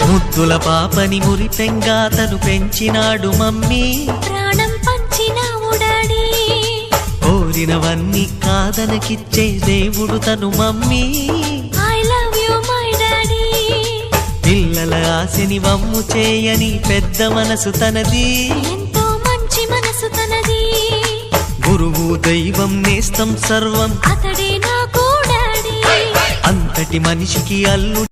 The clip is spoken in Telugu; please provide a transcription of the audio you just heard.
ముద్దుల పాపని మురిపెంగా తను పెంచినాడు మమ్మీ, ప్రాణం పంచినావు డాడీ. కోరినవన్నీ కాదనకిచ్చే దేవుడు తను mummy, I love you my daddy. పిల్లల ఆశని వమ్ము చేయని పెద్ద మనసు తనది, ఎంతో మంచి మనసు తనది. గురువు దైవం నేస్తం సర్వం అతడే నాకు డాడీ. అంతటి మనిషికి అల్లు